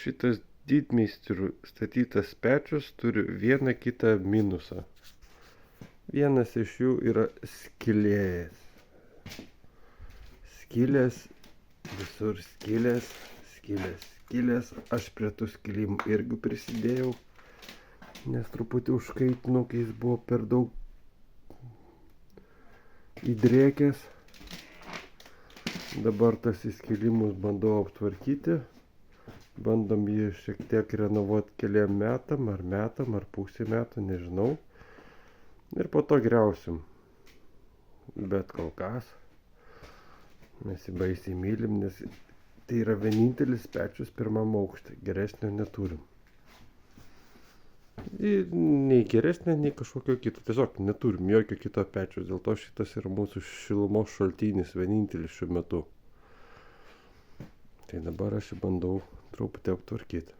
Šitas didmeistrių statytas pečius turi vieną kitą minusą. Vienas iš jų yra skylės. Skylės, visur skylės. Aš prie tų skilimų irgi prisidėjau, nes truputį užkaitinau, kai jis buvo per daug įdrėkęs. Dabar tas įskilimus bandau aptvarkyti. Bandom jį šiek tiek renovuoti keliam metam, ar pusė metų, nežinau. Ir po to griausim. Bet kol kas mes jį baisiai mylim, nes tai yra vienintelis pečius pirmam aukšte. Geresnio neturim. Nei geresnio, nei kažkokio kito. Tiesiog neturim jokio kito pečius. Dėl to šitas yra mūsų šilumos šaltinis vienintelis šiuo metu. Tai dabar aš jį bandau truputį aptvarkyti.